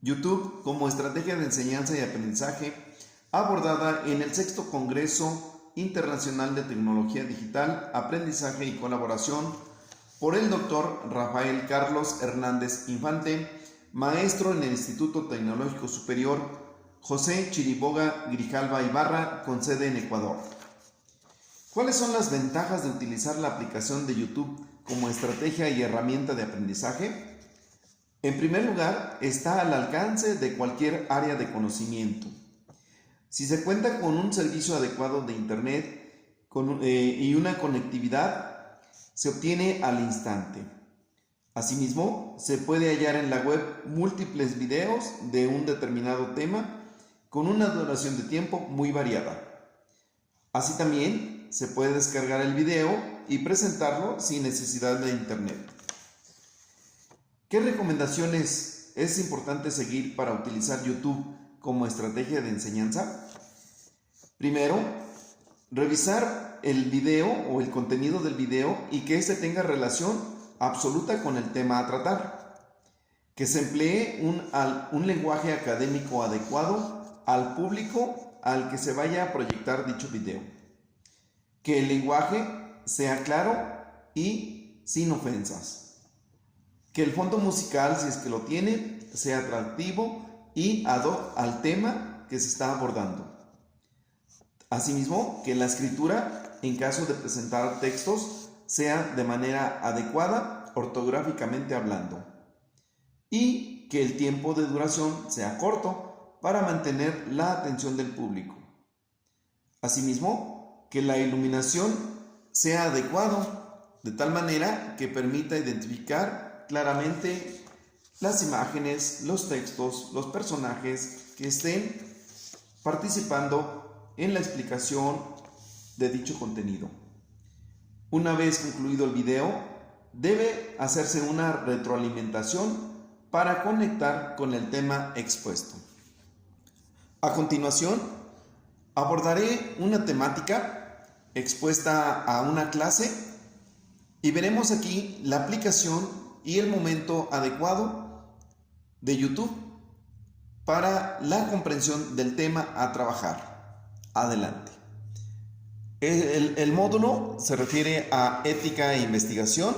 YouTube como estrategia de enseñanza y aprendizaje, abordada en el sexto Congreso Internacional de Tecnología Digital, Aprendizaje y Colaboración, por el Dr. Rafael Carlos Hernández Infante, maestro en el Instituto Tecnológico Superior José Chiriboga Grijalva Ibarra, con sede en Ecuador. ¿Cuáles son las ventajas de utilizar la aplicación de YouTube como estrategia y herramienta de aprendizaje? En primer lugar, está al alcance de cualquier área de conocimiento. Si se cuenta con un servicio adecuado de Internet y una conectividad, se obtiene al instante. Asimismo, se puede hallar en la web múltiples videos de un determinado tema con una duración de tiempo muy variada. Así también se puede descargar el video y presentarlo sin necesidad de Internet. ¿Qué recomendaciones es importante seguir para utilizar YouTube como estrategia de enseñanza? Primero, revisar el video o el contenido del video y que éste tenga relación absoluta con el tema a tratar. Que se emplee un lenguaje académico adecuado al público al que se vaya a proyectar dicho video. Que el lenguaje sea claro y sin ofensas. Que el fondo musical, si es que lo tiene, sea atractivo y ad hoc al tema que se está abordando. Asimismo, que la escritura, en caso de presentar textos, sea de manera adecuada, ortográficamente hablando. Y que el tiempo de duración sea corto para mantener la atención del público. Asimismo, que la iluminación sea adecuada, de tal manera que permita identificar claramente las imágenes, los textos, los personajes que estén participando en la explicación de dicho contenido. Una vez concluido el video, debe hacerse una retroalimentación para conectar con el tema expuesto. A continuación, abordaré una temática expuesta a una clase y veremos aquí la aplicación y el momento adecuado de YouTube para la comprensión del tema a trabajar. Adelante. El módulo se refiere a ética e investigación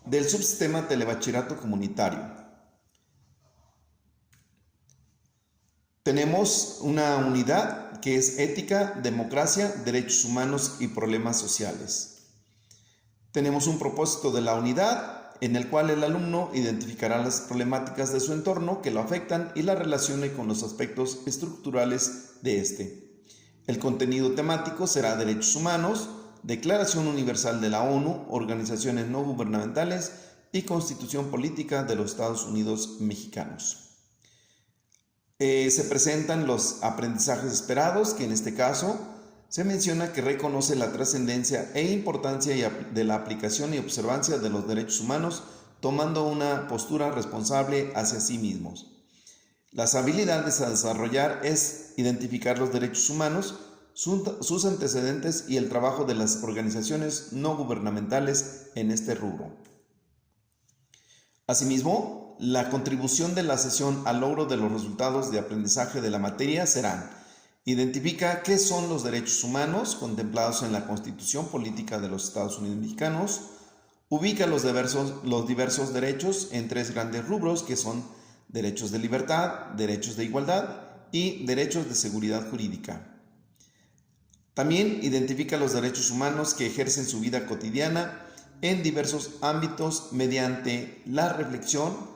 del subsistema Telebachillerato Comunitario. Tenemos una unidad que es ética, democracia, derechos humanos y problemas sociales. Tenemos un propósito de la unidad en el cual el alumno identificará las problemáticas de su entorno que lo afectan y la relacione con los aspectos estructurales de este. El contenido temático será derechos humanos, Declaración Universal de la ONU, organizaciones no gubernamentales y Constitución Política de los Estados Unidos Mexicanos. Se presentan los aprendizajes esperados, que en este caso se menciona que reconoce la trascendencia e importancia de la aplicación y observancia de los derechos humanos, tomando una postura responsable hacia sí mismos. Las habilidades a desarrollar es identificar los derechos humanos, sus antecedentes y el trabajo de las organizaciones no gubernamentales en este rubro. Asimismo, la contribución de la sesión al logro de los resultados de aprendizaje de la materia serán: identifica qué son los derechos humanos contemplados en la Constitución Política de los Estados Unidos Mexicanos, ubica los diversos derechos en tres grandes rubros que son derechos de libertad, derechos de igualdad y derechos de seguridad jurídica. También identifica los derechos humanos que ejercen su vida cotidiana en diversos ámbitos mediante la reflexión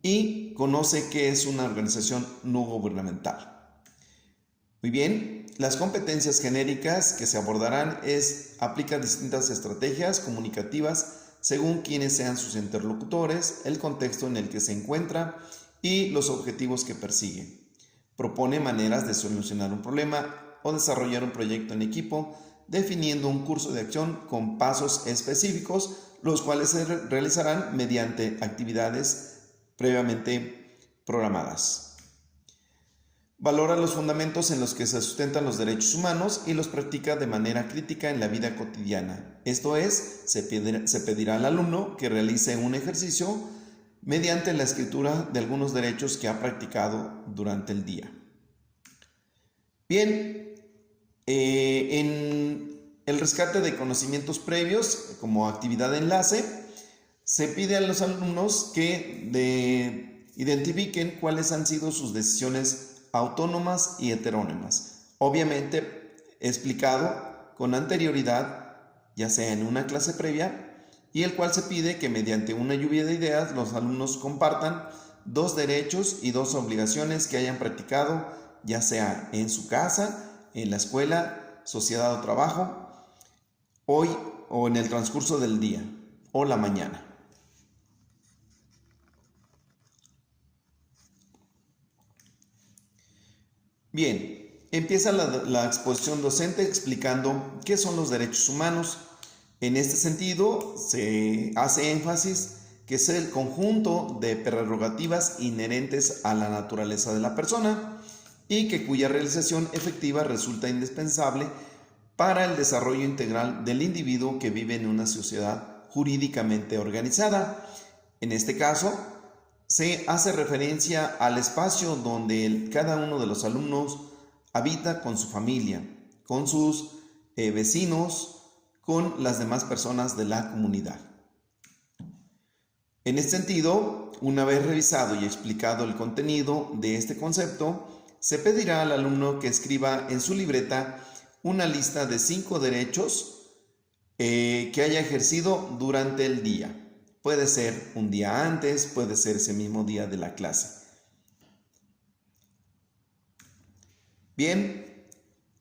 y conoce qué es una organización no gubernamental. Muy bien, las competencias genéricas que se abordarán aplica distintas estrategias comunicativas según quienes sean sus interlocutores, el contexto en el que se encuentra y los objetivos que persigue. Propone maneras de solucionar un problema o desarrollar un proyecto en equipo, definiendo un curso de acción con pasos específicos, los cuales se realizarán mediante actividades previamente programadas. Valora los fundamentos en los que se sustentan los derechos humanos y los practica de manera crítica en la vida cotidiana. Esto es, se pedirá al alumno que realice un ejercicio mediante la escritura de algunos derechos que ha practicado durante el día. Bien, en el rescate de conocimientos previos como actividad de enlace, se pide a los alumnos que identifiquen cuáles han sido sus decisiones autónomas y heterónomas. Obviamente explicado con anterioridad, ya sea en una clase previa, y el cual se pide que mediante una lluvia de ideas los alumnos compartan 2 derechos y 2 obligaciones que hayan practicado, ya sea en su casa, en la escuela, sociedad o trabajo, hoy o en el transcurso del día o la mañana. Bien, empieza la exposición docente explicando qué son los derechos humanos. En este sentido, se hace énfasis que es el conjunto de prerrogativas inherentes a la naturaleza de la persona y que cuya realización efectiva resulta indispensable para el desarrollo integral del individuo que vive en una sociedad jurídicamente organizada. En este caso, se hace referencia al espacio donde cada uno de los alumnos habita con su familia, con sus vecinos, con las demás personas de la comunidad. En este sentido, una vez revisado y explicado el contenido de este concepto, se pedirá al alumno que escriba en su libreta una lista de 5 derechos que haya ejercido durante el día. Puede ser un día antes, puede ser ese mismo día de la clase. Bien,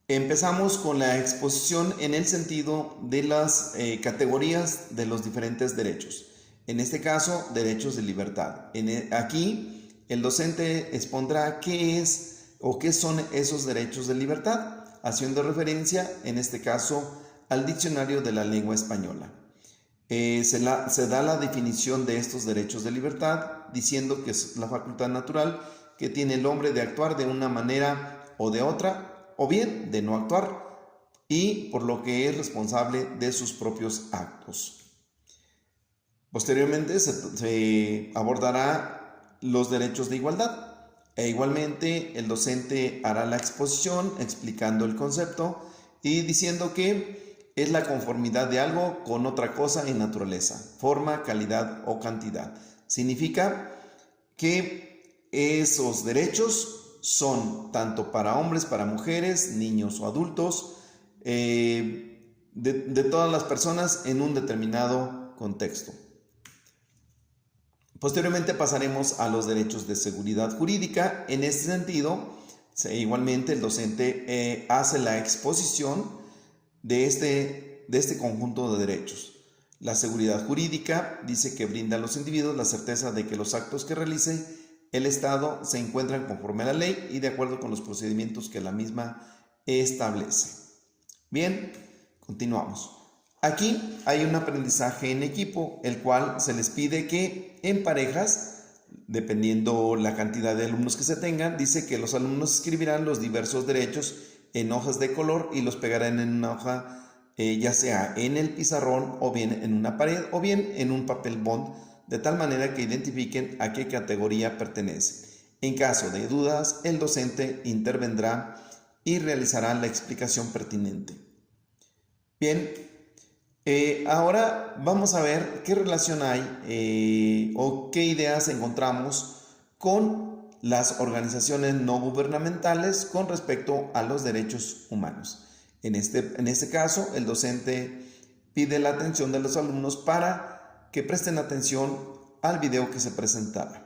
empezamos con la exposición en el sentido de las categorías de los diferentes derechos. En este caso, derechos de libertad. Aquí, el docente expondrá qué es o qué son esos derechos de libertad, haciendo referencia, en este caso, al diccionario de la lengua española. Se da la definición de estos derechos de libertad diciendo que es la facultad natural que tiene el hombre de actuar de una manera o de otra, o bien de no actuar, y por lo que es responsable de sus propios actos. Posteriormente se abordará los derechos de igualdad, e igualmente el docente hará la exposición explicando el concepto y diciendo que es la conformidad de algo con otra cosa en naturaleza, forma, calidad o cantidad. Significa que esos derechos son tanto para hombres, para mujeres, niños o adultos, de todas las personas en un determinado contexto. Posteriormente pasaremos a los derechos de seguridad jurídica. En este sentido, igualmente el docente hace la exposición de este conjunto de derechos. La seguridad jurídica dice que brinda a los individuos la certeza de que los actos que realice el Estado se encuentran conforme a la ley y de acuerdo con los procedimientos que la misma establece. Bien, continuamos. Aquí hay un aprendizaje en equipo, el cual se les pide que en parejas, dependiendo la cantidad de alumnos que se tengan, dice que los alumnos escribirán los diversos derechos en hojas de color y los pegarán en una hoja, ya sea en el pizarrón o bien en una pared o bien en un papel bond, de tal manera que identifiquen a qué categoría pertenece. En caso de dudas, el docente intervendrá y realizará la explicación pertinente. Bien, ahora vamos a ver qué relación hay o qué ideas encontramos con las organizaciones no gubernamentales con respecto a los derechos humanos. En este caso, el docente pide la atención de los alumnos para que presten atención al video que se presentaba.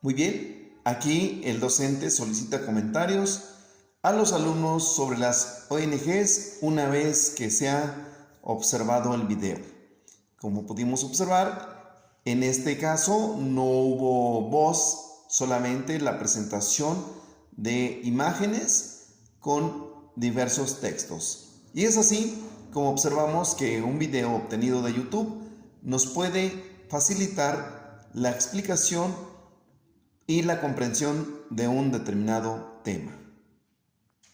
Muy bien, aquí el docente solicita comentarios a los alumnos sobre las ONGs una vez que se ha observado el video. Como pudimos observar, en este caso no hubo voz, solamente la presentación de imágenes con diversos textos. Y es así como observamos que un video obtenido de YouTube nos puede facilitar la explicación y la comprensión de un determinado tema.